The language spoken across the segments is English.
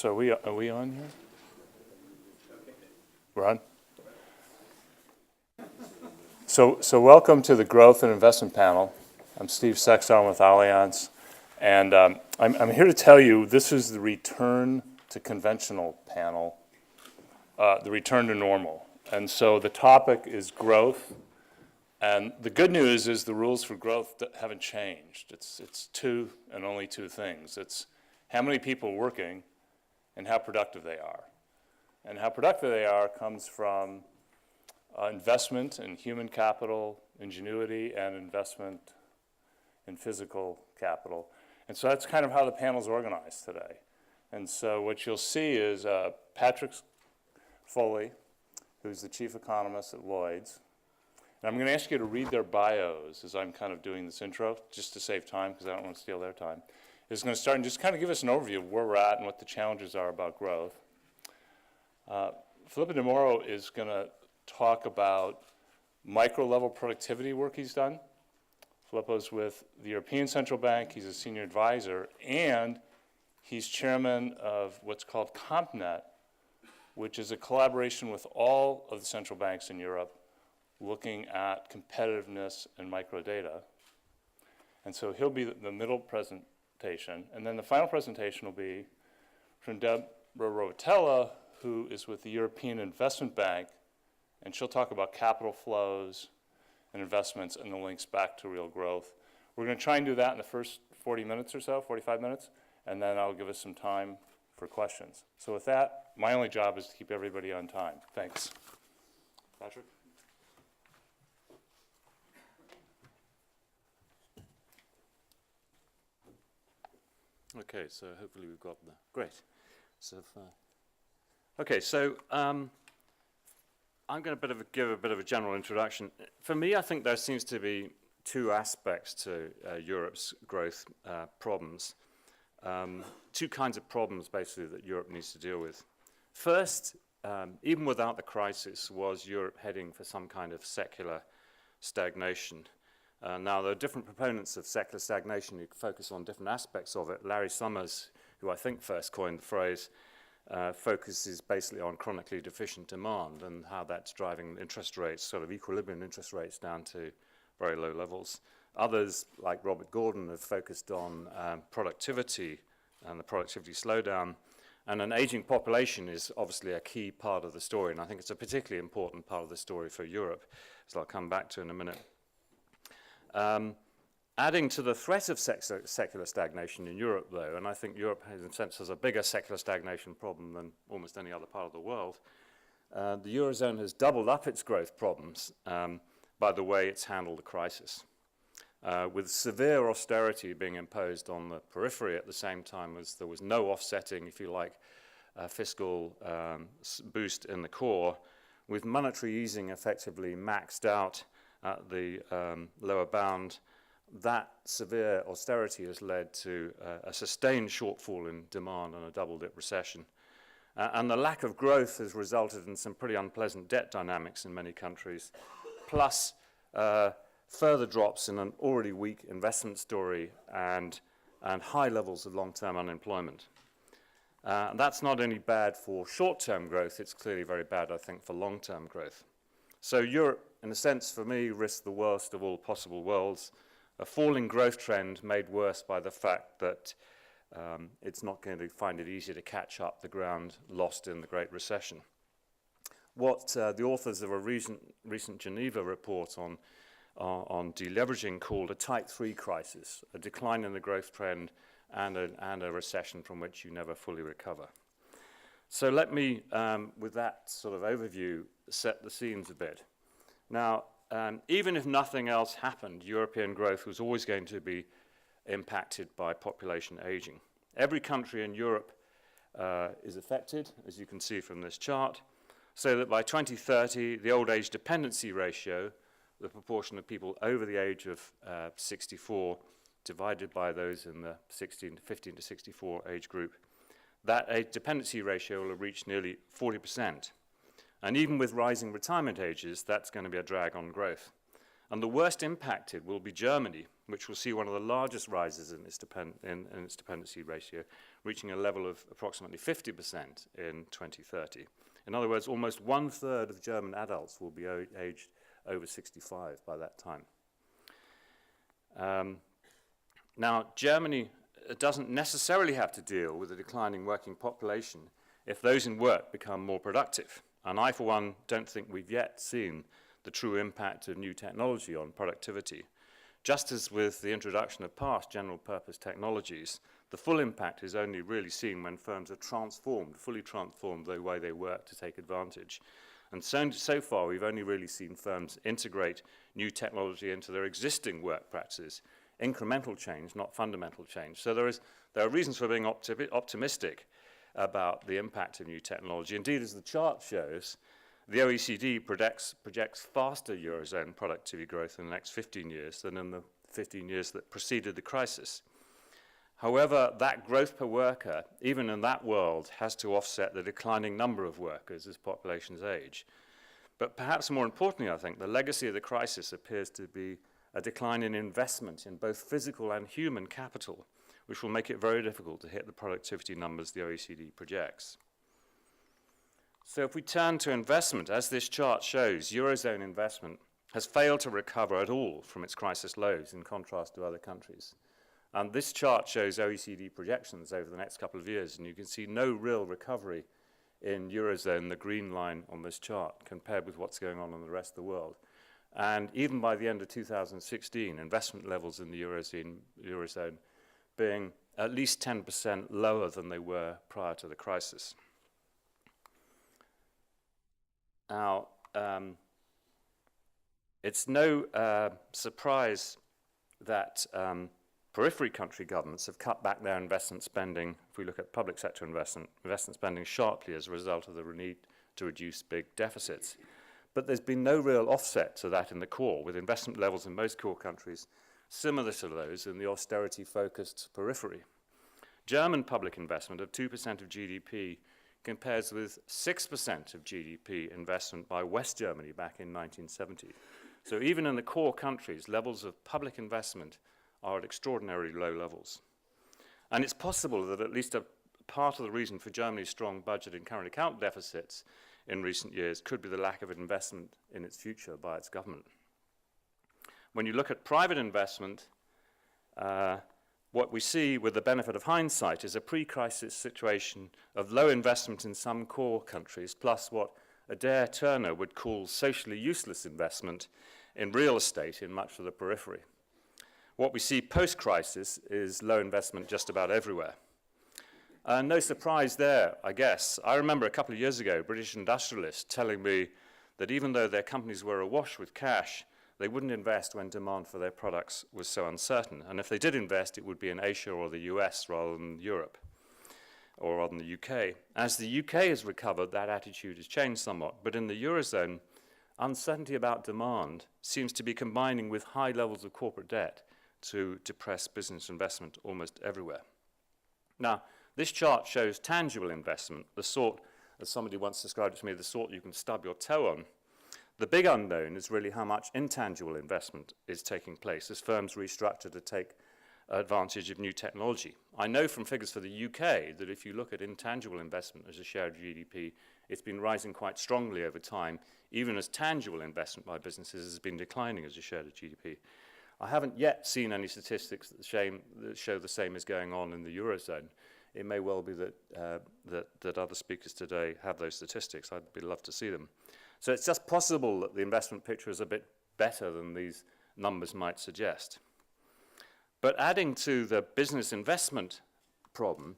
So are we on here? We're on? So welcome to the Growth and Investment Panel. I'm Steve Sexton with Allianz. And I'm here to tell you this is the return to conventional panel, the return to normal. And so the topic is growth. And the good news is the rules for growth haven't changed. It's two and only two things. It's how many people are working and how productive they are. And how productive they are comes from investment in human capital, ingenuity, and investment in physical capital. And so that's kind of how the panel's organized today. And so what you'll see is Patrick Foley, who's the chief economist at Lloyd's. And I'm going to ask you to read their bios as I'm kind of doing this intro, just to save time, because I don't want to steal their time. Is going to start and just kind of give us an overview of where we're at and what the challenges are about growth. Filippo De Moro is going to talk about micro-level productivity work he's done. Filippo's with the European Central Bank. He's a senior advisor, and he's chairman of what's called CompNet, which is a collaboration with all of the central banks in Europe looking at competitiveness and microdata. And so he'll be the middle presentation. And then the final presentation will be from Deborah Rovitella, who is with the European Investment Bank, and she'll talk about capital flows and investments and the links back to real growth. We're going to try and do that in the first 40 minutes or so, 45 minutes, and then I'll give us some time for questions. So with that, my only job is to keep everybody on time. Thanks. Patrick? Okay, so hopefully we've got the, great. So, okay, so I'm going to give a bit of a general introduction. For me, I think there seems to be two aspects to Europe's growth problems. Two kinds of problems, basically, that Europe needs to deal with. First, even without the crisis, was Europe heading for some kind of secular stagnation? Now, there are different proponents of secular stagnation who focus on different aspects of it. Larry Summers, who I think first coined the phrase, focuses basically on chronically deficient demand and how that's driving interest rates, sort of equilibrium interest rates, down to very low levels. Others, like Robert Gordon, have focused on productivity and the productivity slowdown. And an aging population is obviously a key part of the story, and I think it's a particularly important part of the story for Europe, as I'll come back to in a minute. Adding to the threat of secular stagnation in Europe, though, and I think Europe, in a sense, has a bigger secular stagnation problem than almost any other part of the world, the Eurozone has doubled up its growth problems by the way it's handled the crisis, with severe austerity being imposed on the periphery at the same time as there was no offsetting, if you like, fiscal boost in the core, with monetary easing effectively maxed out at the lower bound. That severe austerity has led to a sustained shortfall in demand and a double-dip recession. And the lack of growth has resulted in some pretty unpleasant debt dynamics in many countries, plus further drops in an already weak investment story and high levels of long-term unemployment. That's not only bad for short-term growth, it's clearly very bad, I think, for long-term growth. So Europe, in a sense, for me, risks the worst of all possible worlds, a falling growth trend made worse by the fact that it's not going to find it easy to catch up the ground lost in the Great Recession. What the authors of a recent Geneva report on deleveraging called a type 3 crisis, a decline in the growth trend and a recession from which you never fully recover. So let me, with that sort of overview, set the scenes a bit. Now, even if nothing else happened, European growth was always going to be impacted by population aging. Every country in Europe is affected, as you can see from this chart, so that by 2030, the old age dependency ratio, the proportion of people over the age of 64 divided by those in the 15 to 64 age group, that age dependency ratio will have reached nearly 40%. And even with rising retirement ages, that's going to be a drag on growth. And the worst impacted will be Germany, which will see one of the largest rises in its dependency ratio, reaching a level of approximately 50% in 2030. In other words, almost 1/3 of German adults will be aged over 65 by that time. Now, Germany doesn't necessarily have to deal with a declining working population if those in work become more productive. And I, for one, don't think we've yet seen the true impact of new technology on productivity. Just as with the introduction of past general-purpose technologies, the full impact is only really seen when firms are transformed, fully transformed the way they work to take advantage. And so far, we've only really seen firms integrate new technology into their existing work practices, incremental change, not fundamental change. So there are reasons for being optimistic about the impact of new technology. Indeed, as the chart shows, the OECD projects faster Eurozone productivity growth in the next 15 years than in the 15 years that preceded the crisis. However, that growth per worker, even in that world, has to offset the declining number of workers as populations age. But perhaps more importantly, I think, the legacy of the crisis appears to be a decline in investment in both physical and human capital, which will make it very difficult to hit the productivity numbers the OECD projects. So if we turn to investment, as this chart shows, Eurozone investment has failed to recover at all from its crisis lows in contrast to other countries. And this chart shows OECD projections over the next couple of years, and you can see no real recovery in Eurozone, the green line on this chart, compared with what's going on in the rest of the world. And even by the end of 2016, investment levels in the Eurozone being at least 10% lower than they were prior to the crisis. Now, it's no surprise that periphery country governments have cut back their investment spending, if we look at public sector investment spending sharply as a result of the need to reduce big deficits. But there's been no real offset to that in the core, with investment levels in most core countries similar to those in the austerity-focused periphery. German public investment of 2% of GDP compares with 6% of GDP investment by West Germany back in 1970. So even in the core countries, levels of public investment are at extraordinarily low levels. And it's possible that at least a part of the reason for Germany's strong budget and current account deficits in recent years could be the lack of investment in its future by its government. When you look at private investment, what we see with the benefit of hindsight is a pre-crisis situation of low investment in some core countries, plus what Adair Turner would call socially useless investment in real estate in much of the periphery. What we see post-crisis is low investment just about everywhere. No surprise there, I guess. I remember a couple of years ago, British industrialists telling me that even though their companies were awash with cash, they wouldn't invest when demand for their products was so uncertain. And if they did invest, it would be in Asia or the US rather than Europe or rather than the UK. As the UK has recovered, that attitude has changed somewhat. But in the Eurozone, uncertainty about demand seems to be combining with high levels of corporate debt to depress business investment almost everywhere. Now, this chart shows tangible investment, the sort, as somebody once described it to me, the sort you can stub your toe on. The big unknown is really how much intangible investment is taking place as firms restructure to take advantage of new technology. I know from figures for the UK that if you look at intangible investment as a share of GDP, it's been rising quite strongly over time, even as tangible investment by businesses has been declining as a share of GDP. I haven't yet seen any statistics that show the same is going on in the Eurozone. It may well be that other speakers today have those statistics. I'd love to see them. So it's just possible that the investment picture is a bit better than these numbers might suggest. But adding to the business investment problem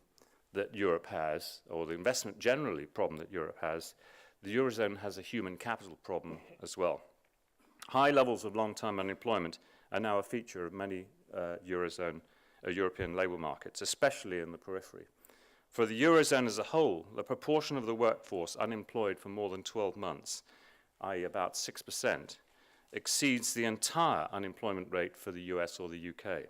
that Europe has, or the investment generally problem that Europe has, the Eurozone has a human capital problem as well. High levels of long-term unemployment are now a feature of many European labour markets, especially in the periphery. For the Eurozone as a whole, the proportion of the workforce unemployed for more than 12 months, i.e. about 6%, exceeds the entire unemployment rate for the US or the UK.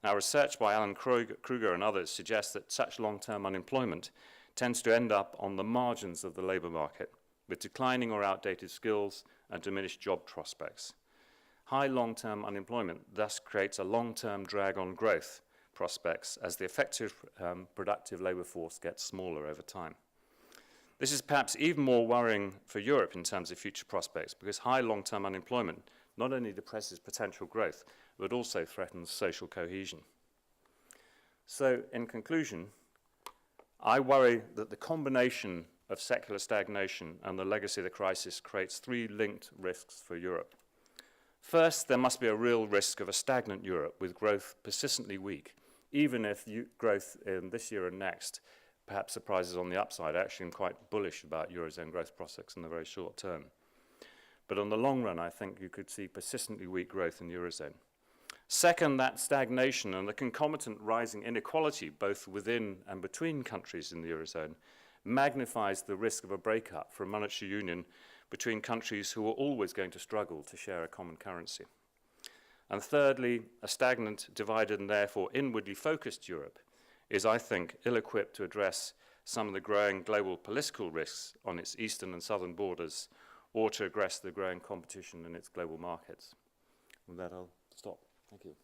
Now, research by Alan Kruger and others suggests that such long-term unemployment tends to end up on the margins of the labour market, with declining or outdated skills and diminished job prospects. High long-term unemployment thus creates a long-term drag on growth prospects as the effective productive labour force gets smaller over time. This is perhaps even more worrying for Europe in terms of future prospects, because high long-term unemployment not only depresses potential growth, but also threatens social cohesion. So, in conclusion, I worry that the combination of secular stagnation and the legacy of the crisis creates three linked risks for Europe. First, there must be a real risk of a stagnant Europe with growth persistently weak, even if growth in this year and next perhaps surprises on the upside. Actually, I'm quite bullish about Eurozone growth prospects in the very short term. But on the long run, I think you could see persistently weak growth in the Eurozone. Second, that stagnation and the concomitant rising inequality, both within and between countries in the Eurozone, magnifies the risk of a breakup from monetary union between countries who are always going to struggle to share a common currency. And thirdly, a stagnant, divided and therefore inwardly focused Europe is, I think, ill-equipped to address some of the growing global political risks on its eastern and southern borders, or to address the growing competition in its global markets. With that, I'll stop. Thank you.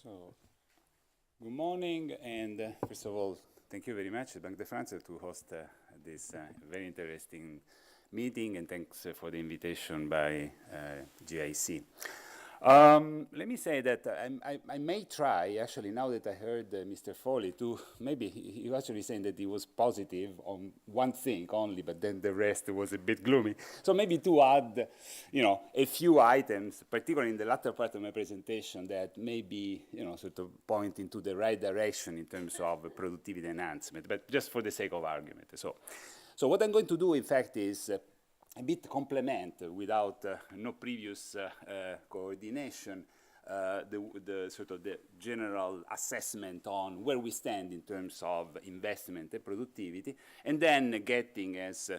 So, good morning, and first of all, thank you very much, Banque de France, to host this very interesting meeting, and thanks for the invitation by GIC. Let me say that I may try, actually, now that I heard Mr. Foley, to maybe he was actually saying that he was positive on one thing only, but then the rest was a bit gloomy. So maybe to add, a few items, particularly in the latter part of my presentation, that maybe, sort of point into the right direction in terms of productivity enhancement, but just for the sake of argument. So what I'm going to do, in fact, is a bit complement, without no previous coordination, the sort of the general assessment on where we stand in terms of investment and productivity, and then getting, as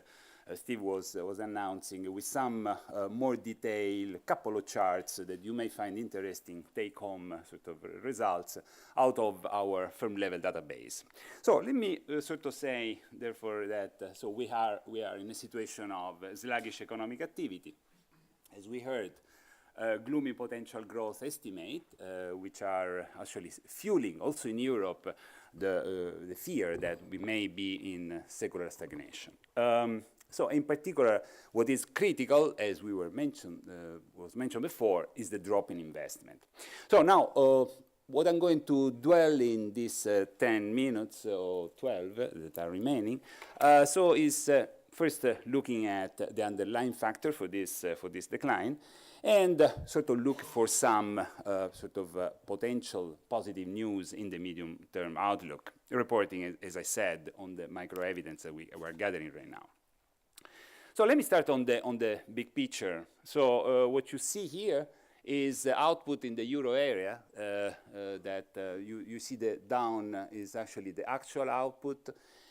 Steve was announcing, with some more detail, couple of charts that you may find interesting, take-home sort of results out of our firm-level database. So let me sort of say, therefore, that so we are in a situation of sluggish economic activity. As we heard, gloomy potential growth estimate, which are actually fueling, also in Europe, the fear that we may be in secular stagnation. So in particular, what is critical, as was mentioned before, is the drop in investment. So now, what I'm going to dwell in these 10 minutes or 12 that are remaining, so is first looking at the underlying factor for this decline, and sort of look for some potential positive news in the medium-term outlook, reporting, as I said, on the micro-evidence that we are gathering right now. So let me start on the big picture. So what you see here is the output in the euro area. You see the down is actually the actual output,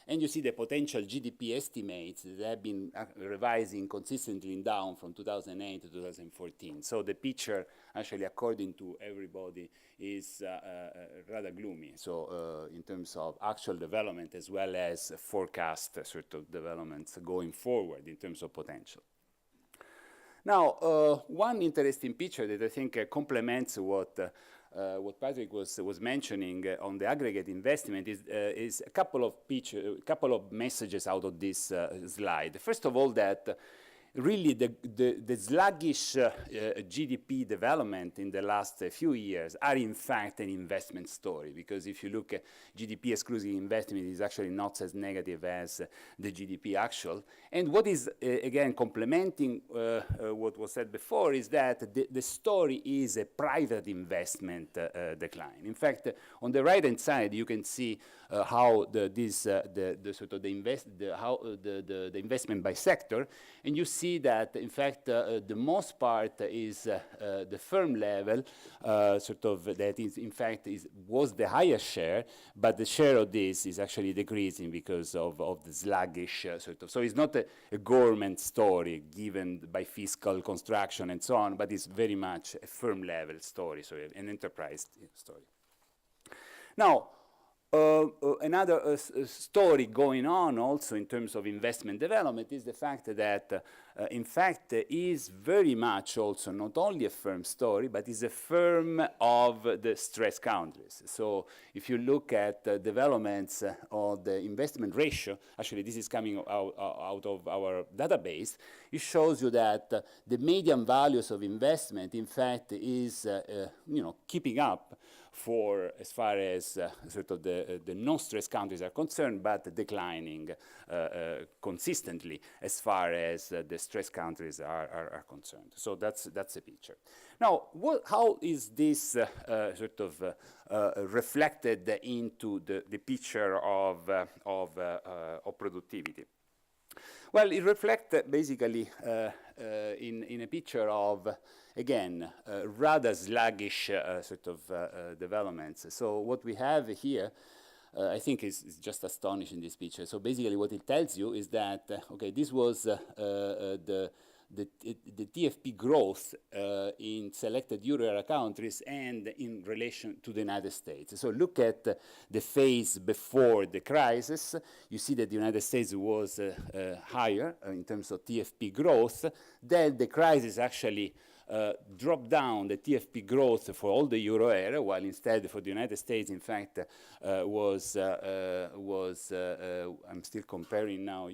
and you see the potential GDP estimates that have been revising consistently down from 2008 to 2014. So the picture, actually, according to everybody, is rather gloomy. So in terms of actual development, as well as forecast sort of developments going forward in terms of potential. Now, one interesting picture that I think complements what Patrick was mentioning on the aggregate investment is a couple of messages out of this slide. First of all, that really the sluggish GDP development in the last few years are in fact an investment story, because if you look at GDP excluding investment, is actually not as negative as the GDP actual. And what is again complementing what was said before is that the story is a private investment decline. In fact, on the right hand side you can see how the investment by sector, and you see that in fact the most part is the firm level, that is in fact was the highest share, but the share of this is actually decreasing because of the sluggish So it's not a government story given by fiscal construction and so on, but it's very much a firm level story, so an enterprise story. Now, another story going on also in terms of investment development is the fact that, in fact, is very much also not only a firm story, but is a firm of the stress countries. So if you look at developments of the investment ratio, actually this is coming out of our database, it shows you that the median values of investment, in fact, is keeping up for as far as sort of the non-stress countries are concerned, but declining consistently as far as the stress countries are concerned. So that's a picture. Now, how is this sort of reflected into the picture of productivity? Well, it reflects basically in a picture of, again, rather sluggish sort of developments. So what we have here, I think is just astonishing, this picture. So basically what it tells you is that, okay, this was the TFP growth in selected euro area countries and in relation to the United States. So look at the phase before the crisis. You see that the United States was higher in terms of TFP growth. Then the crisis actually dropped down the TFP growth for all the euro area, while instead for the United States, in fact, I'm still comparing now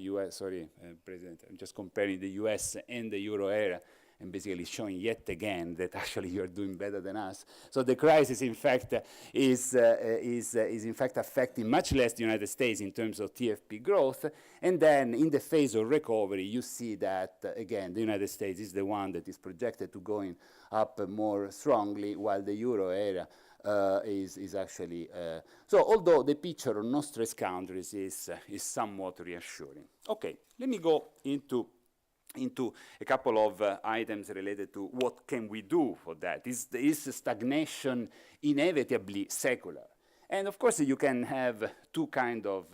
President, I'm just comparing the US and the euro area, and basically showing yet again that actually you're doing better than us. So the crisis, in fact, is in fact affecting much less the United States in terms of TFP growth. And then in the phase of recovery, you see that, again, the United States is the one that is projected to going up more strongly, while the euro area is actually, so although the picture of no-stress countries is somewhat reassuring. Okay, let me go into a couple of items related to what can we do for that. Is stagnation inevitably secular? And of course, you can have two kind of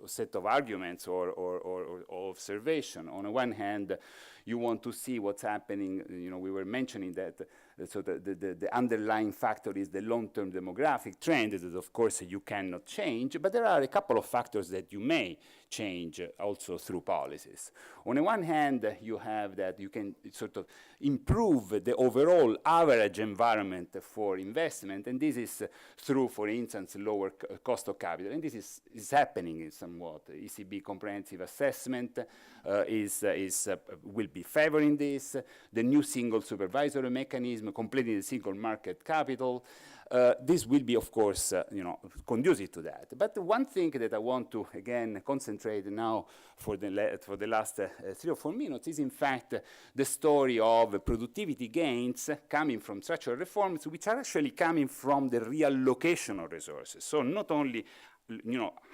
set of arguments or observation. On the one hand, you want to see what's happening. You know, we were mentioning that. So the underlying factor is the long-term demographic trend that, of course, you cannot change. But there are a couple of factors that you may change also through policies. On the one hand, you have that you can sort of improve the overall average environment for investment. And this is through, for instance, lower cost of capital. And this is happening in somewhat. ECB comprehensive assessment will be favoring this. The new single supervisory mechanism, completing the single market capital, this will be, of course, conducive to that. But one thing that I want to, again, concentrate now for the last 3 or 4 minutes is, in fact, the story of productivity gains coming from structural reforms, which are actually coming from the reallocation of resources. So not only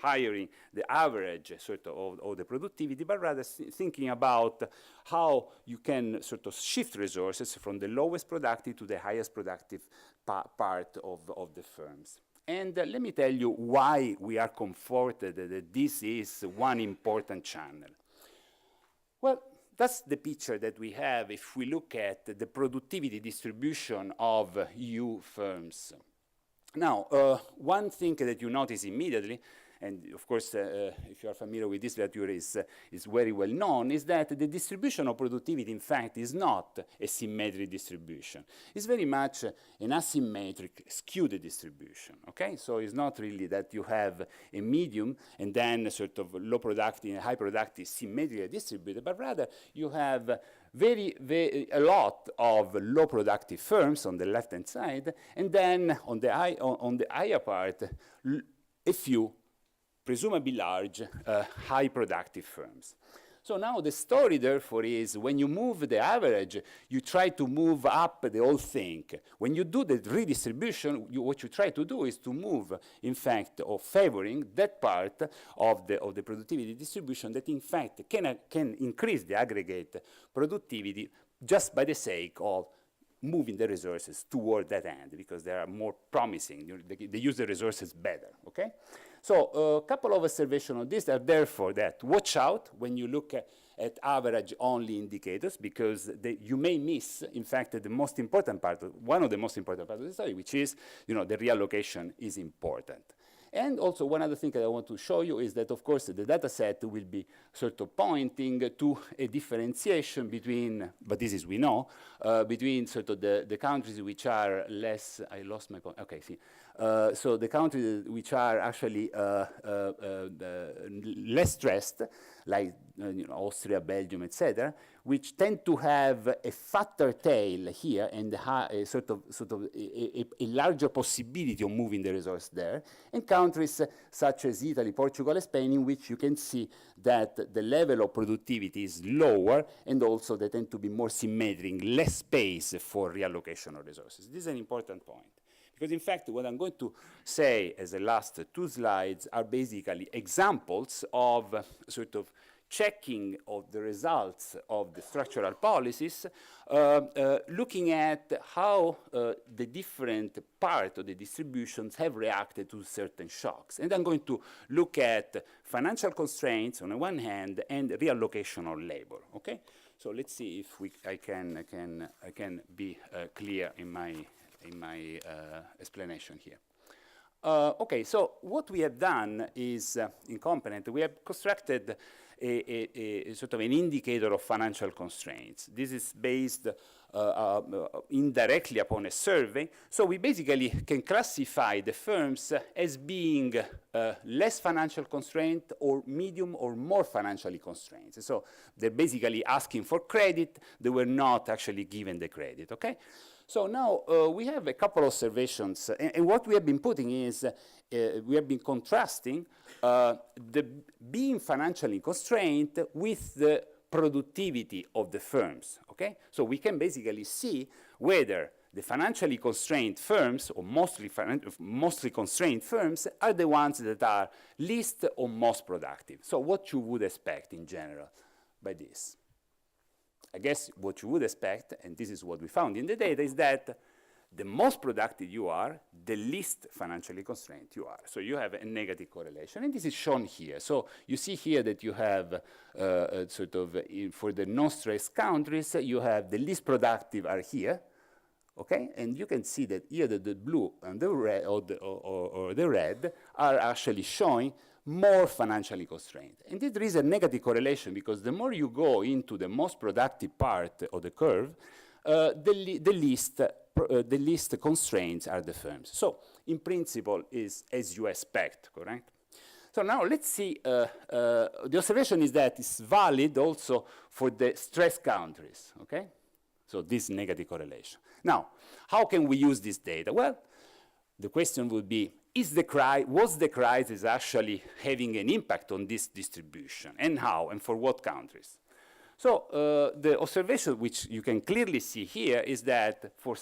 hiring the average sort of the productivity, but rather thinking about how you can sort of shift resources from the lowest productive to the highest productive part of the firms. And let me tell you why we are comforted that this is one important channel. Well, that's the picture that we have if we look at the productivity distribution of EU firms. Now, one thing that you notice immediately, and of course, if you are familiar with this literature, is very well known, is that the distribution of productivity, in fact, is not a symmetric distribution. It's very much an asymmetric, skewed distribution, okay? So it's not really that you have a medium and then sort of low productive and high productive symmetrically distributed, but rather you have a lot of low productive firms on the left-hand side, and then on the higher part, a few presumably large, high productive firms. So now the story, therefore, is when you move the average, you try to move up the whole thing. When you do the redistribution, what you try to do is to move, in fact, or favoring that part of the productivity distribution that, in fact, can increase the aggregate productivity just by the sake of moving the resources toward that end, because they are more promising. They use the resources better, okay? So a couple of observations on this are therefore that watch out when you look at average-only indicators because you may miss, in fact, the most important part, one of the most important parts of the study, which is, the reallocation is important. And also one other thing that I want to show you is that, of course, the data set will be sort of pointing to a differentiation between, but this is we know, between sort of the countries which are less, I lost my, okay, see. So the countries which are actually less stressed, like Austria, Belgium, etc., which tend to have a fatter tail here and a sort of a larger possibility of moving the resource there, and countries such as Italy, Portugal, and Spain, in which you can see that the level of productivity is lower, and also they tend to be more symmetric, less space for reallocation of resources. This is an important point. Because in fact, what I'm going to say as the last two slides are basically examples of sort of checking of the results of the structural policies, looking at how the different parts of the distributions have reacted to certain shocks. And I'm going to look at financial constraints on the one hand and reallocation of labor, okay? So let's see if I can be clear in my explanation here. Okay, so what we have done is, in Component, we have constructed a sort of an indicator of financial constraints. This is based indirectly upon a survey. So we basically can classify the firms as being less financial constraint or medium or more financially constrained. So they're basically asking for credit. They were not actually given the credit, okay? So now we have a couple of observations, and what we have been putting is, we have been contrasting the being financially constrained with the productivity of the firms, okay? So we can basically see whether the financially constrained firms, or mostly constrained firms, are the ones that are least or most productive. So what you would expect in general by this. I guess what you would expect, and this is what we found in the data, is that the most productive you are, the least financially constrained you are. So you have a negative correlation, and this is shown here. So you see here that you have sort of, for the non-stressed countries, you have the least productive are here, okay? And you can see that either the blue and the red, or the red, are actually showing more financially constrained. And there is a negative correlation because the more you go into the most productive part of the curve, the least constraints are the firms. So in principle is as you expect, correct? So now let's see, the observation is that it's valid also for the stressed countries, okay? So this negative correlation. Now, how can we use this data? Well, the question would be, was the crisis actually having an impact on this distribution, and how, and for what countries? So the observation, which you can clearly see here, is that for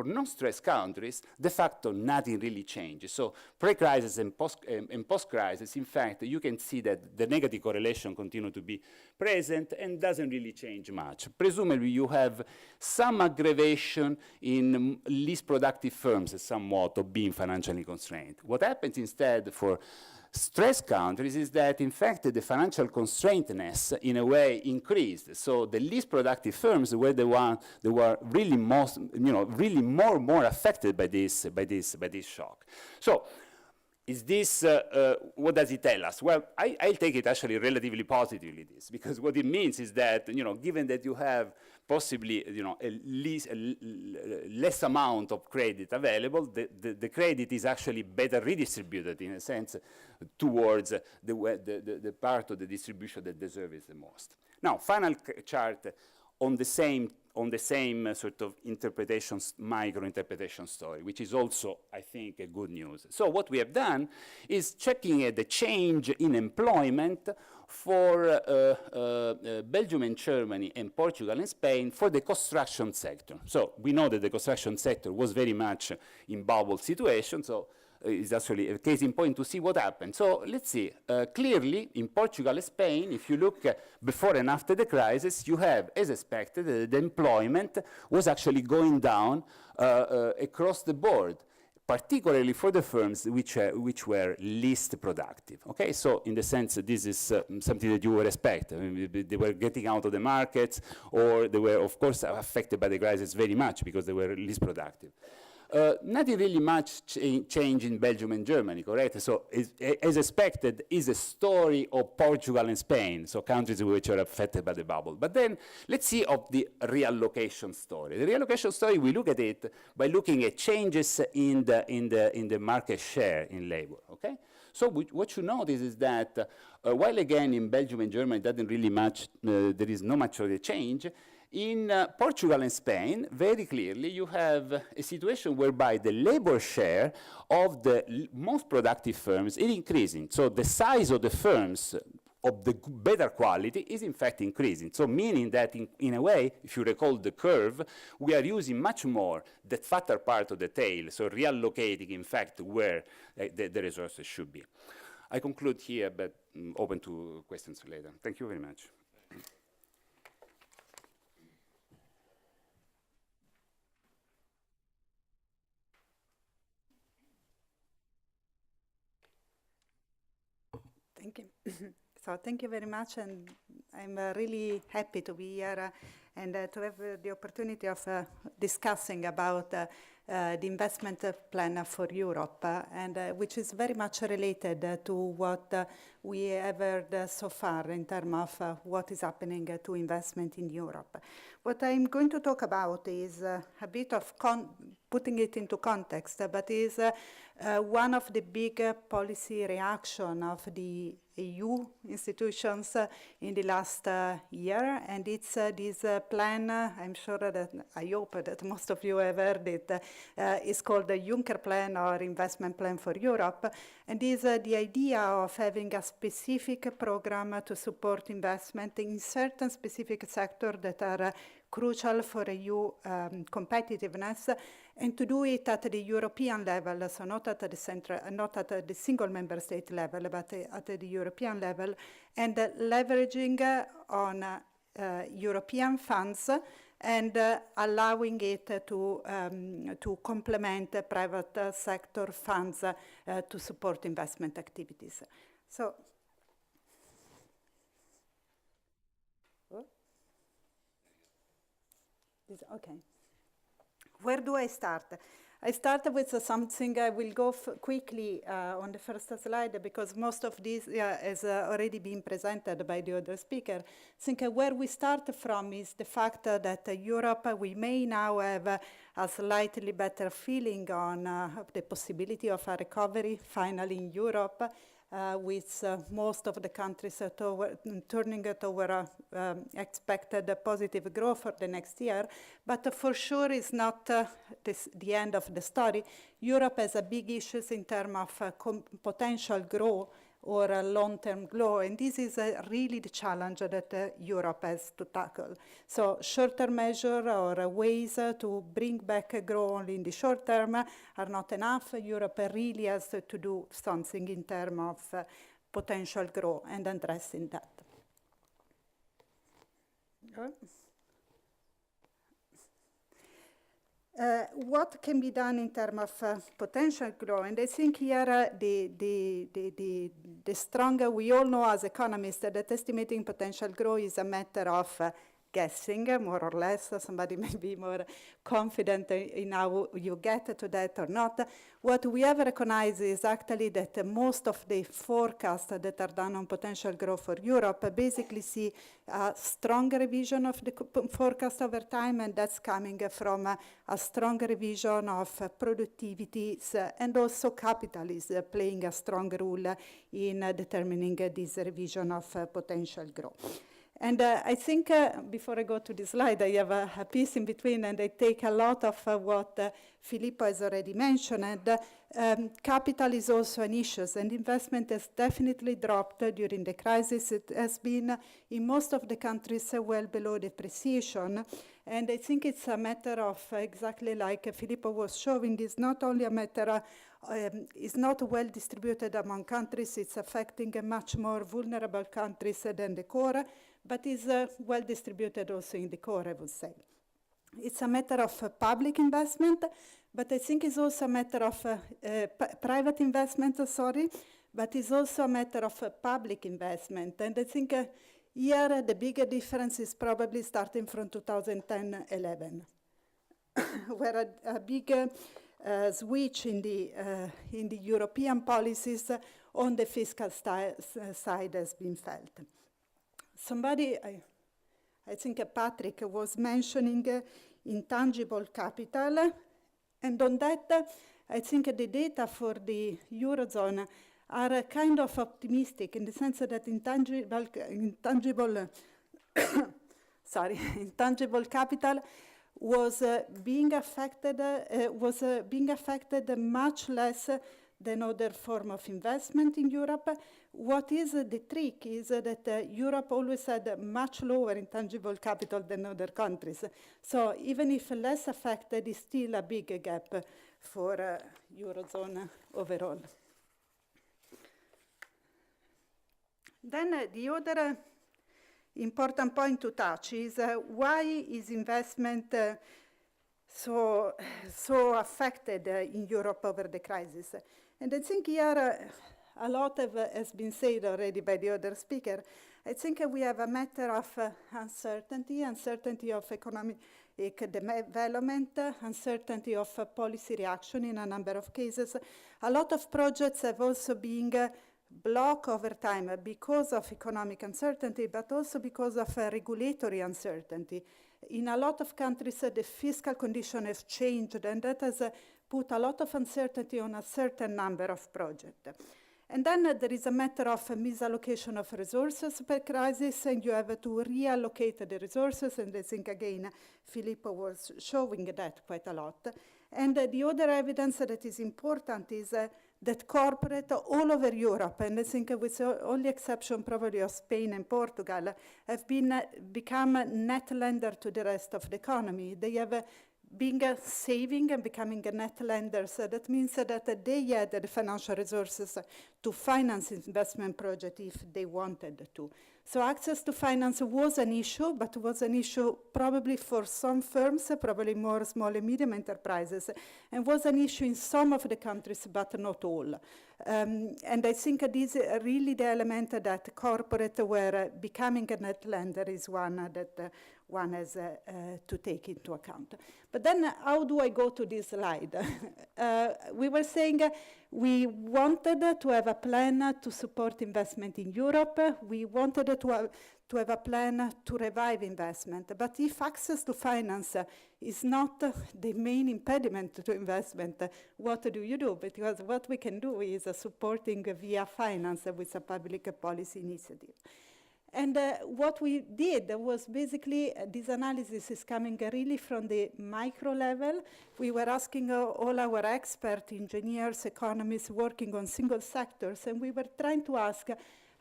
non-stressed countries, de facto nothing really changes. So pre-crisis and post-crisis, in fact, you can see that the negative correlation continues to be present and doesn't really change much. Presumably, you have some aggravation in least productive firms, somewhat, of being financially constrained. What happens instead for stressed countries is that, in fact, the financial constraintness, in a way, increased. So the least productive firms were the ones that were really most, really more affected by this shock. So, is this, what does it tell us? Well, I'll take it actually relatively positively, this, because what it means is that, given that you have possibly, a less amount of credit available, the credit is actually better redistributed, in a sense, towards the part of the distribution that deserves the most. Now, final chart on the same sort of micro-interpretation story, which is also, I think, a good news. So what we have done is checking at the change in employment for Belgium and Germany and Portugal and Spain for the construction sector. So we know that the construction sector was very much in bubble situation, so it's actually a case in point to see what happened. So let's see. Clearly, in Portugal and Spain, if you look before and after the crisis, you have, as expected, the employment was actually going down across the board. particularly for the firms which were least productive. Okay, so in the sense that this is something that you would expect. I mean, they were getting out of the markets, or they were, of course, affected by the crisis very much because they were least productive. Not really much change in Belgium and Germany, correct? So as expected, is a story of Portugal and Spain, so countries which are affected by the bubble. But then let's see of the reallocation story. The reallocation story, we look at it by looking at changes in the market share in labor, okay? So what you notice is that while again in Belgium and Germany doesn't really much, there is no much of a change, in Portugal and Spain, very clearly, you have a situation whereby the labor share of the most productive firms is increasing. So the size of the firms of the better quality is in fact increasing. So meaning that in a way, if you recall the curve, we are using much more the fatter part of the tail, so reallocating in fact where the resources should be. I conclude here, but open to questions later. Thank you very much. Thank you. So thank you very much, and I'm really happy to be here and to have the opportunity of discussing about the investment plan for Europe, and which is very much related to what we have heard so far in terms of what is happening to investment in Europe. What I'm going to talk about is a bit of putting it into context, but is one of the big policy reaction of the EU institutions in the last year, and it's this plan. I'm sure that, I hope that most of you have heard it. It's called the Juncker Plan or Investment Plan for Europe, and is the idea of having a specific program to support investment in certain specific sectors that are crucial for EU competitiveness, and to do it at the European level, so not at the central, not at the single member state level, but at the European level, and leveraging on European funds and allowing it to complement private sector funds to support investment activities. So. Okay. Where do I start? I start with something. I will go quickly on the first slide because most of this has already been presented by the other speaker. I think where we start from is the fact that Europe, we may now have a slightly better feeling on the possibility of a recovery finally in Europe. With most of the countries turning toward expected positive growth for the next year. But for sure it's not the end of the story. Europe has a big issues in terms of potential growth or a long-term growth, and this is really the challenge that Europe has to tackle. So short-term measures or ways to bring back growth only in the short term are not enough. Europe really has to do something in terms of potential growth and addressing that. What can be done in terms of potential growth? And I think here the stronger, we all know as economists that estimating potential growth is a matter of guessing, more or less. Somebody may be more confident in how you get to that or not. What we have recognized is actually that most of the forecasts that are done on potential growth for Europe basically see a strong revision of the forecast over time, and that's coming from a strong revision of productivities, and also capital is playing a strong role in determining this revision of potential growth. And I think, before I go to the slide, I have a piece in between, and I take a lot of what Filippo has already mentioned. And capital is also an issue, and investment has definitely dropped during the crisis. It has been, in most of the countries, well below depreciation. And I think it's a matter of, exactly like Filippo was showing, it's not only a matter is not well distributed among countries, it's affecting much more vulnerable countries than the core, but is well distributed also in the core, I would say. It's a matter of public investment, but I think it's also a matter of private investment, but it's also a matter of public investment. And I think here the bigger difference is probably starting from 2010-11, where a bigger switch in the European policies on the fiscal side has been felt. Somebody, I think Patrick was mentioning intangible capital, and on that, I think the data for the Eurozone are kind of optimistic in the sense that intangible capital was being affected much less than other form of investment in Europe. What is the trick is that Europe always had much lower intangible capital than other countries. So even if less affected, is still a big gap for Eurozone overall. Then the other important point to touch is why is investment so affected in Europe over the crisis? And I think here a lot has been said already by the other speaker. I think we have a matter of uncertainty of economic development, uncertainty of policy reaction in a number of cases. A lot of projects have also been blocked over time because of economic uncertainty, but also because of regulatory uncertainty. In a lot of countries, the fiscal condition has changed, and that has put a lot of uncertainty on a certain number of projects. And then there is a matter of misallocation of resources per crisis, and you have to reallocate the resources, and I think, again, Filippo was showing that quite a lot. And the other evidence that is important is that corporate all over Europe, and I think with the only exception probably of Spain and Portugal, have become net lender to the rest of the economy. They have been saving and becoming net lenders. That means that they had the financial resources to finance investment projects if they wanted to. So access to finance was an issue, but was an issue probably for some firms, probably more small and medium enterprises, and was an issue in some of the countries, but not all. And I think this is really the element that corporate were becoming a net lender is one that one has to take into account. But then how do I go to this slide? We were saying we wanted to have a plan to support investment in Europe. We wanted to have a plan to revive investment. But if access to finance is not the main impediment to investment, what do you do? Because what we can do is supporting via finance with a public policy initiative. And what we did was basically, this analysis is coming really from the micro level. We were asking all our expert engineers, economists working on single sectors, and we were trying to ask,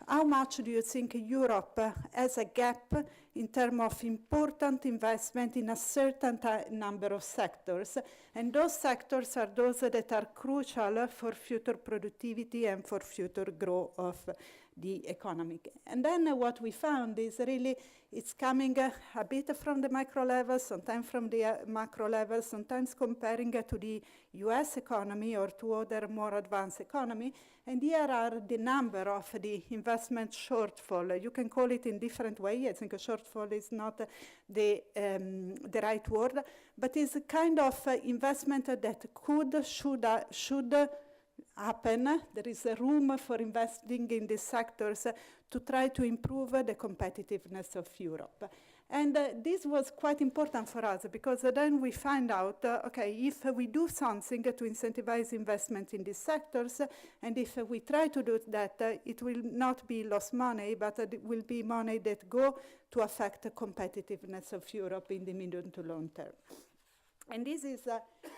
how much do you think Europe has a gap in terms of important investment in a certain number of sectors? And those sectors are those that are crucial for future productivity and for future growth of the economy. And then what we found is really it's coming a bit from the micro level, sometimes from the macro level, sometimes comparing to the US economy or to other more advanced economy. And here are the number of the investment shortfall. You can call it in different way. I think a shortfall is not the right word, but it's a kind of investment that should happen. There is a room for investing in these sectors to try to improve the competitiveness of Europe. And this was quite important for us because then we find out, okay, if we do something to incentivize investment in these sectors, and if we try to do that, it will not be lost money, but it will be money that go to affect the competitiveness of Europe in the medium to long term. And this is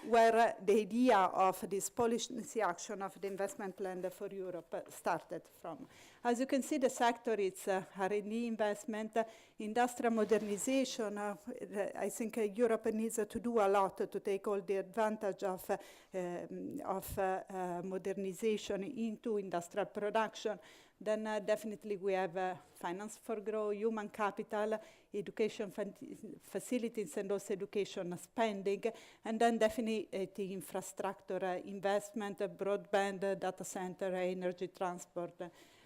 where the idea of this policy action of the investment plan for Europe started from. As you can see, the sector is R&D investment, industrial modernization. I think Europe needs to do a lot to take all the advantage of modernization into industrial production. Then definitely we have finance for growth, human capital, education facilities, and also education spending, and then definitely the infrastructure investment, broadband, data center, energy transport,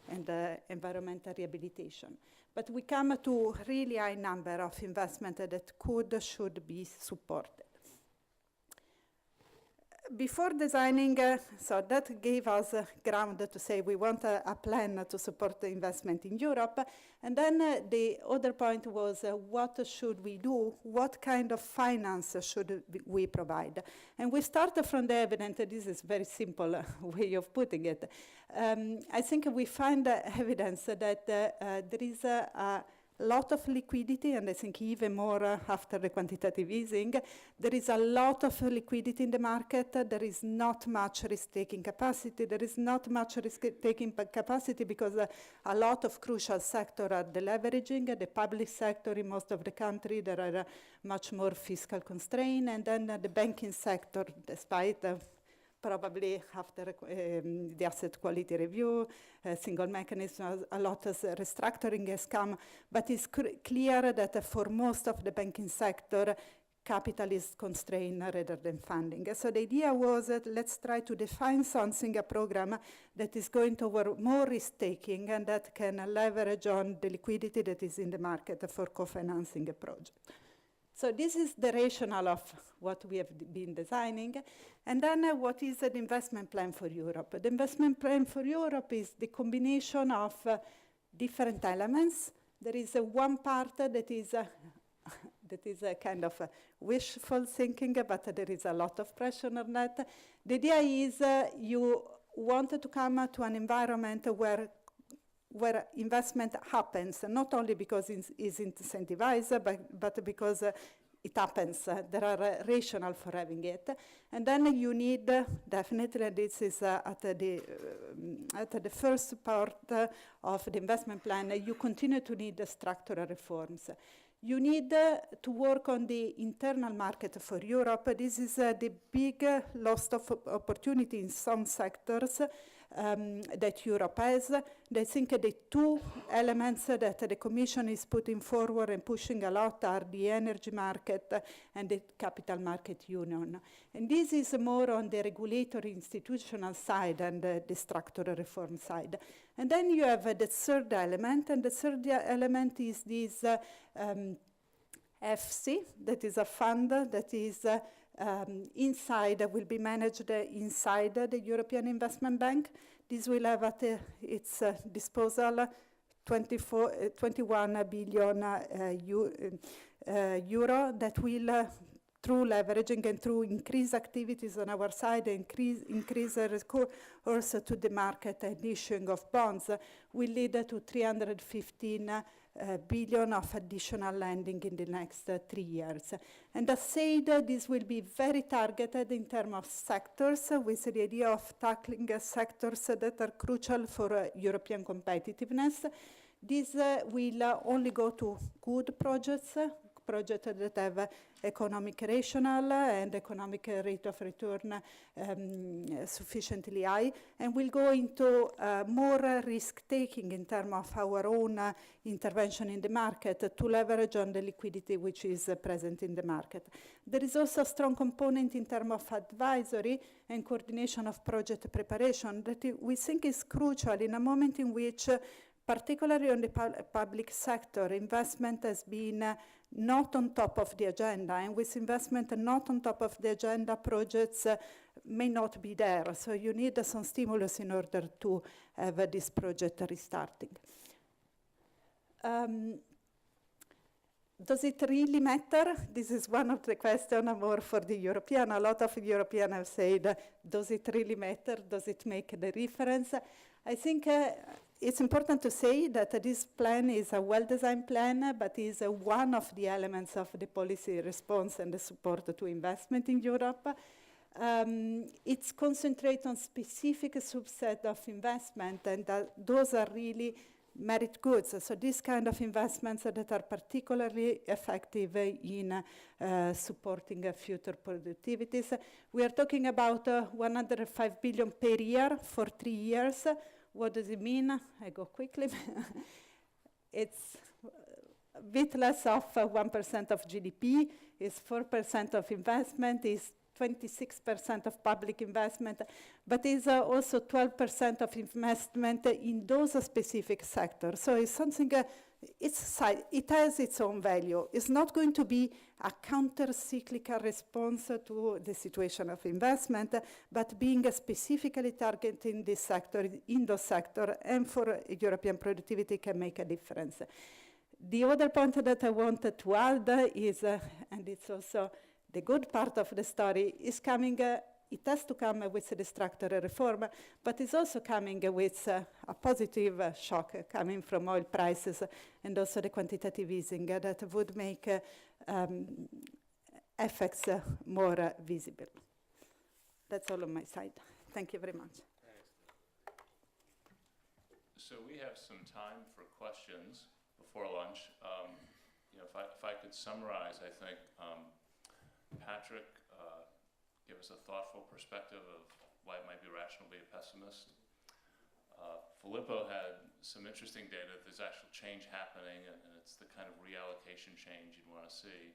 and environmental rehabilitation. But we come to really high number of investment that should be supported. Before designing, so that gave us ground to say we want a plan to support the investment in Europe. And then the other point was what should we do? What kind of finance should we provide? And we started from the evidence. This is a very simple way of putting it. I think we find evidence that there is a lot of liquidity, and I think even more after the quantitative easing. There is a lot of liquidity in the market. There is not much risk-taking capacity. There is not much risk-taking capacity because a lot of crucial sectors are deleveraging. The public sector in most of the country, there are much more fiscal constraints, and then the banking sector, despite probably after the asset quality review, single mechanism, a lot of restructuring has come, but it's clear that for most of the banking sector, capital is constrained rather than funding. So the idea was that let's try to define something, a program that is going toward more risk-taking and that can leverage on the liquidity that is in the market for co-financing a project. So this is the rationale of what we have been designing. And then what is the investment plan for Europe? The investment plan for Europe is the combination of different elements. There is one part that is a kind of wishful thinking, but there is a lot of pressure on that. The idea is you want to come to an environment where investment happens, not only because it's incentivized, but because it happens. There are rationale for having it. And then you need, definitely, this is at the first part of the investment plan, you continue to need structural reforms. You need to work on the internal market for Europe. This is the big loss of opportunity in some sectors that Europe has. I think the two elements that the Commission is putting forward and pushing a lot are the energy market and the capital market union. And this is more on the regulatory institutional side and the structural reform side. And then you have the third element, and the third element is this FC, that is a fund that is will be managed inside the European Investment Bank. This will have at its disposal 21 billion euro that will, through leveraging and through increased activities on our side, increase recourse to the market and issuing of bonds, will lead to 315 billion of additional lending in the next 3 years. And as said, this will be very targeted in terms of sectors, with the idea of tackling sectors that are crucial for European competitiveness. This will only go to good projects that have economic rationale and economic rate of return sufficiently high, and will go into more risk-taking in terms of our own intervention in the market to leverage on the liquidity which is present in the market. There is also a strong component in terms of advisory and coordination of project preparation that we think is crucial in a moment in which, particularly on the public sector, investment has been not on top of the agenda, and with investment not on top of the agenda, projects may not be there. So you need some stimulus in order to have this project restarting. Does it really matter? This is one of the questions more for the European. A lot of Europeans have said, does it really matter? Does it make the difference? I think it's important to say that this plan is a well-designed plan, but is one of the elements of the policy response and the support to investment in Europe. It's concentrated on specific subset of investment, and those are really merit goods. So these kind of investments that are particularly effective in supporting future productivities. We are talking about 105 billion per year for 3 years. what does it mean? I go quickly. It's a bit less of 1% of GDP, is 4% of investment, is 26% of public investment, but is also 12% of investment in those specific sectors. So it's something, it has its own value. It's not going to be a counter-cyclical response to the situation of investment, but being specifically targeting this sector, in those sectors, and for European productivity can make a difference. The other point that I wanted to add is, and it's also the good part of the story, is coming, it has to come with the structural reform, but it's also coming with a positive shock coming from oil prices and also the quantitative easing that would make effects more visible. That's all on my side. Thank you very much. So we have some time for questions before lunch. If I could summarize, I think Patrick gave us a thoughtful perspective of why it might be rational to be a pessimist. Filippo had some interesting data. There's actual change happening, and it's the kind of reallocation change you'd want to see.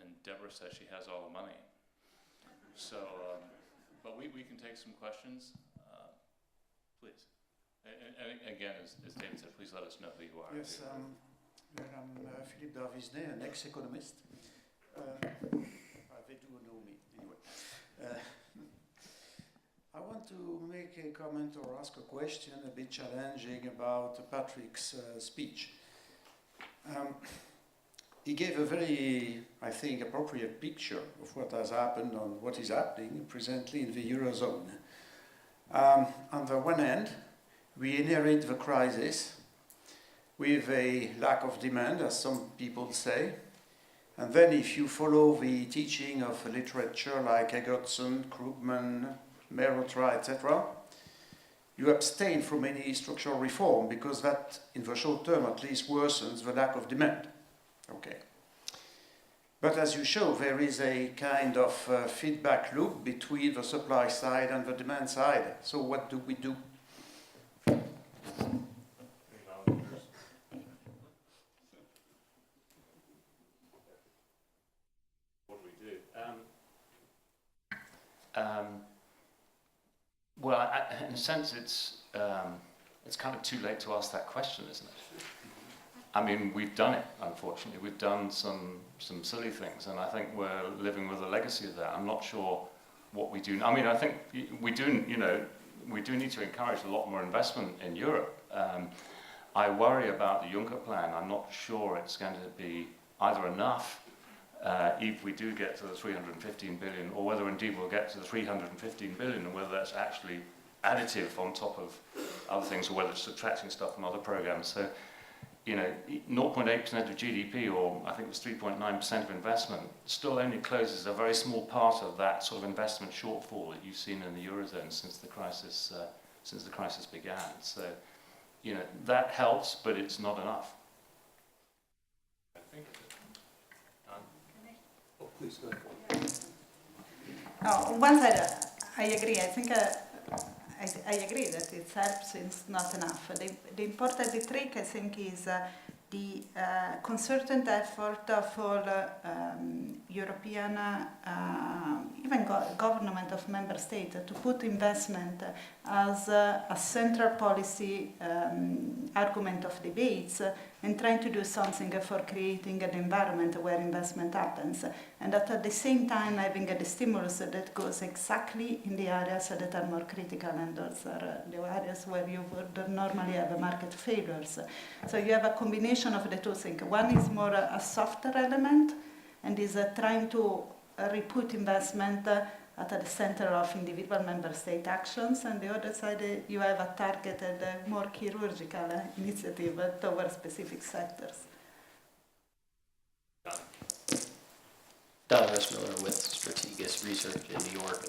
And Deborah says she has all the money. So, but we can take some questions, please. And again, as David said, please let us know who you are. Yes, I'm Philippe Darvisnay, an ex-economist. They do know me, anyway. I want to make a comment or ask a question a bit challenging about Patrick's speech. He gave a very, I think, appropriate picture of what has happened and what is happening presently in the Eurozone. On the one hand, we inherit the crisis with a lack of demand, as some people say. And then if you follow the teaching of literature like Egerton, Krugman, Merotra, etc., you abstain from any structural reform because that, in the short term at least, worsens the lack of demand. Okay. But as you show, there is a kind of feedback loop between the supply side and the demand side. So what do we do? Well, in a sense, it's kind of too late to ask that question, isn't it? I mean, we've done it, unfortunately. We've done some silly things, and I think we're living with a legacy of that. I'm not sure what we do. I mean, I think we do need to encourage a lot more investment in Europe. I worry about the Juncker plan. I'm not sure it's going to be either enough if we do get to the 315 billion, or whether indeed we'll get to the 315 billion, and whether that's actually additive on top of other things, or whether it's subtracting stuff from other programs. So, 0.8% of GDP, or I think it was 3.9% of investment, still only closes a very small part of that sort of investment shortfall that you've seen in the Eurozone since the crisis began. So, that helps, but it's not enough. I think. Please go ahead. On one side, I agree. I think I agree that it helps, it's not enough. The important trick, I think, is the concerted effort of all European, even government of member states, to put investment as a central policy argument of debates, and trying to do something for creating an environment where investment happens, and that at the same time having the stimulus that goes exactly in the areas that are more critical, and those are the areas where you would normally have market failures. So you have a combination of the two things. One is more a softer element, and is trying to re-put investment at the center of individual member state actions, and the other side you have a targeted, more chirurgical initiative towards specific sectors. Don Miller with Strategas Research in New York.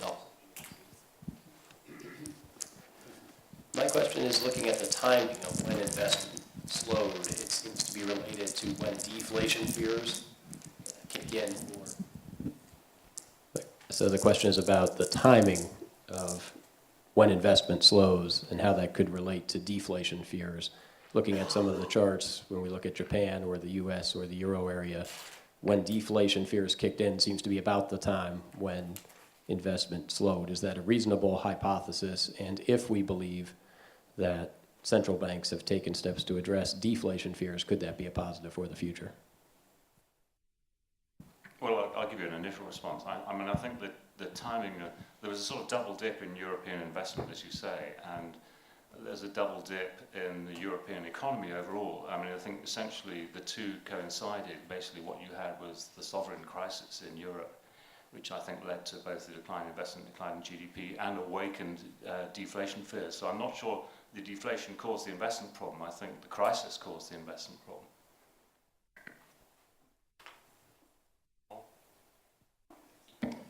My question is looking at the timing of when investment slowed. It seems to be related to when deflation fears kick in. So the question is about the timing of when investment slows and how that could relate to deflation fears. Looking at some of the charts, when we look at Japan or the US or the Euro area, when deflation fears kicked in seems to be about the time when investment slowed. Is that a reasonable hypothesis? And if we believe that central banks have taken steps to address deflation fears, could that be a positive for the future? Well, I'll give you an initial response. I mean, I think that the timing, there was a sort of double dip in European investment, as you say, and there's a double dip in the European economy overall. I mean, I think essentially the two coincided. Basically what you had was the sovereign crisis in Europe, which I think led to both the decline in investment, decline in GDP, and awakened deflation fears. So I'm not sure the deflation caused the investment problem. I think the crisis caused the investment problem.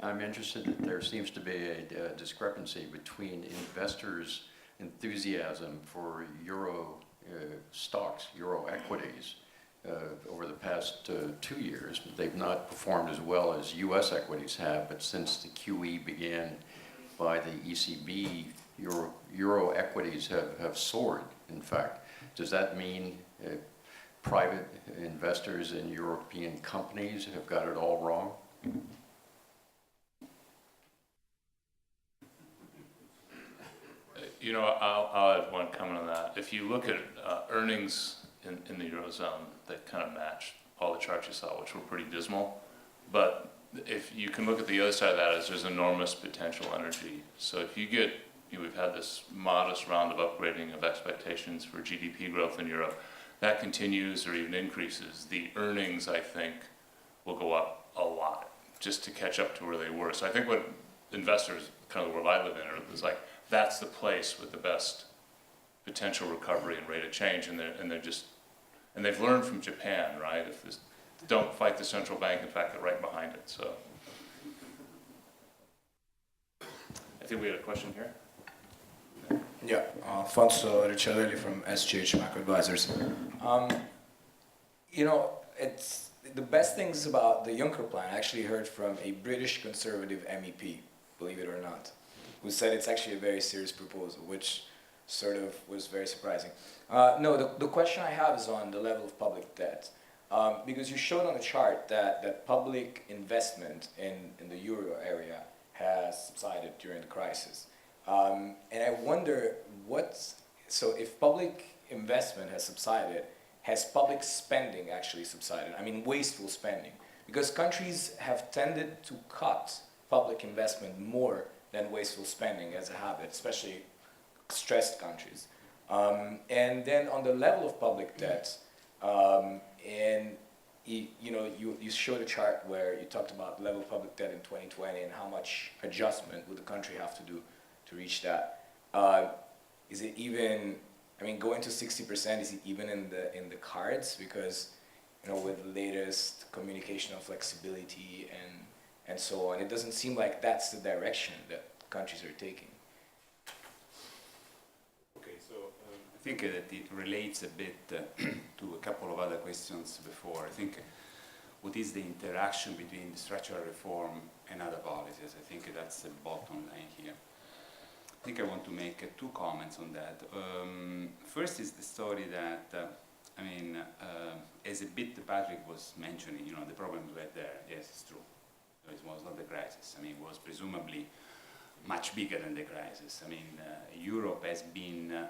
I'm interested that there seems to be a discrepancy between investors' enthusiasm for Euro stocks, Euro equities, over the past 2 years. They've not performed as well as US equities have, but since the QE began by the ECB, Euro equities have soared, in fact. Does that mean private investors in European companies have got it all wrong? You know, I'll add one comment on that. If you look at earnings in the Eurozone, they kind of match all the charts you saw, which were pretty dismal. But if you can look at the other side of that, is there's enormous potential energy. So if you get, we've had this modest round of upgrading of expectations for GDP growth in Europe. That continues or even increases. The earnings, I think, will go up a lot just to catch up to where they were. So I think what investors, kind of the world I live in, is like, that's the place with the best potential recovery and rate of change, and they've learned from Japan, right? If this, don't fight the central bank, in fact, get right behind it. So, I think we had a question here. Yeah, Alfonso Ricciardelli from SGH Macro Advisors. You know, it's the best things about the Juncker plan. I actually heard from a British Conservative MEP, believe it or not, who said it's actually a very serious proposal, which sort of was very surprising. No, the question I have is on the level of public debt. Because you showed on the chart that public investment in the euro area has subsided during the crisis. And I wonder so if public investment has subsided, has public spending actually subsided? I mean, wasteful spending. Because countries have tended to cut public investment more than wasteful spending as a habit, especially stressed countries. And then on the level of public debt, and you showed a chart where you talked about the level of public debt in 2020 and how much adjustment would the country have to do to reach that. Is it even, I mean, going to 60%, is it even in the cards? Because, with the latest communication of flexibility and so on, it doesn't seem like that's the direction that countries are taking. Okay, so I think that it relates a bit to a couple of other questions before. I think what is the interaction between the structural reform and other policies? I think that's the bottom line here. I think I want to make 2 comments on that. First is the story that, as a bit Patrick was mentioning, the problems were there. Yes, it's true. It was not the crisis. It was presumably much bigger than the crisis. Europe has been,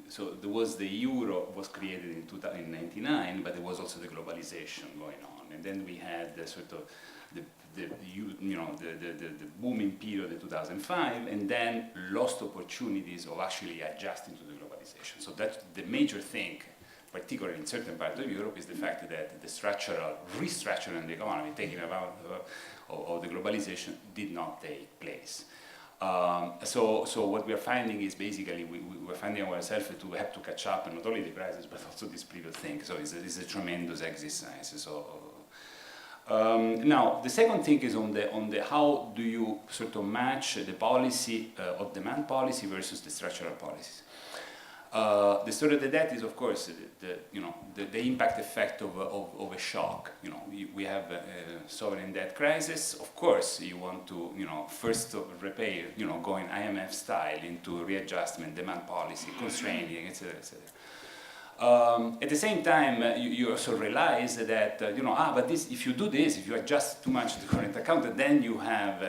so there was the euro was created in 1999, but there was also the globalization going on. And then we had the sort of the booming period in 2005, and then lost opportunities of actually adjusting to the globalization. So that's the major thing, particularly in certain parts of Europe, is the fact that the restructuring of the economy, taking about of the globalization, did not take place. So what we are finding is basically we're finding ourselves to have to catch up, and not only the crisis but also this previous thing. So it's a tremendous exercise. So now the second thing is on the how do you sort of match the policy of demand policy versus the structural policies. The story of the debt is, of course, the impact effect of a shock. We have a sovereign debt crisis. Of course, you want to, first repay, going IMF style into readjustment, demand policy, constraining, etc., etc. At the same time, you also realize that, but if you do this, if you adjust too much the current account, then you have,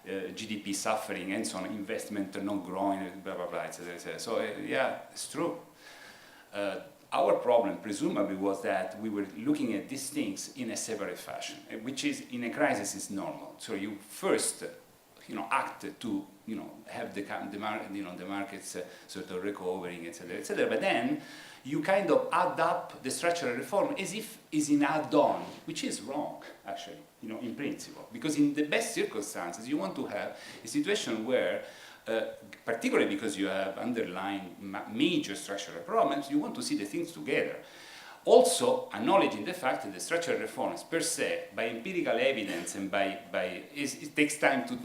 GDP suffering and so on, investment not growing, blah, blah, blah, etc., etc. So, yeah, it's true. Our problem, presumably, was that we were looking at these things in a separate fashion, which is, in a crisis, is normal. So you first, act to, have the markets sort of recovering, etc., etc. But then you kind of add up the structural reform as if it's an add-on, which is wrong, actually, in principle. Because in the best circumstances, you want to have a situation where, particularly because you have underlying major structural problems, you want to see the things together. Also, acknowledging the fact that the structural reforms per se, by empirical evidence and it takes time to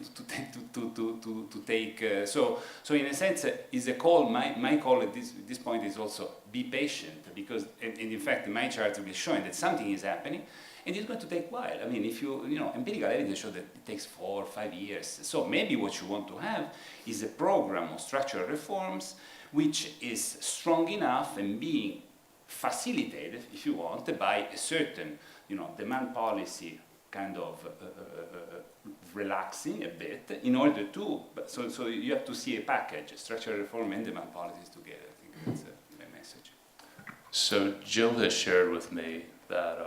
take. So in a sense, is a call. My call at this point is also be patient, because and in fact my chart will be showing that something is happening, and it's going to take a while. I mean, if empirical evidence shows that it takes 4 or 5 years. So maybe what you want to have is a program of structural reforms which is strong enough and being facilitated, if you want, by a certain, demand policy kind of relaxing a bit in order to. So you have to see a package, structural reform and demand policies together. I think that's my message. So Jill has shared with me that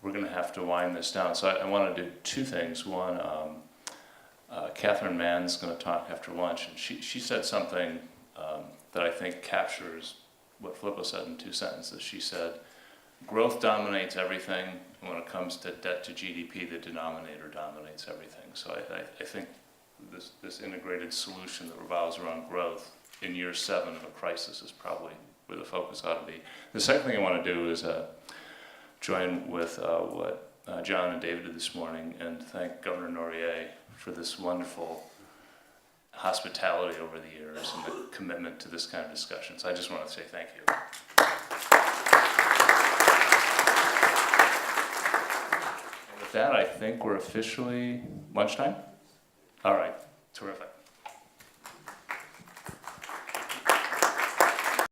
we're going to have to wind this down. So I want to do 2 things. One, Catherine Mann's going to talk after lunch, and she said something that I think captures what Filippo said in 2 sentences. She said, growth dominates everything, and when it comes to debt to GDP, the denominator dominates everything. So I think this integrated solution that revolves around growth in year 7 of a crisis is probably where the focus ought to be. The second thing I want to do is join with what John and David did this morning and thank Governor Norier for this wonderful hospitality over the years and the commitment to this kind of discussion. So I just want to say thank you. And with that, I think we're officially lunchtime. All right, terrific.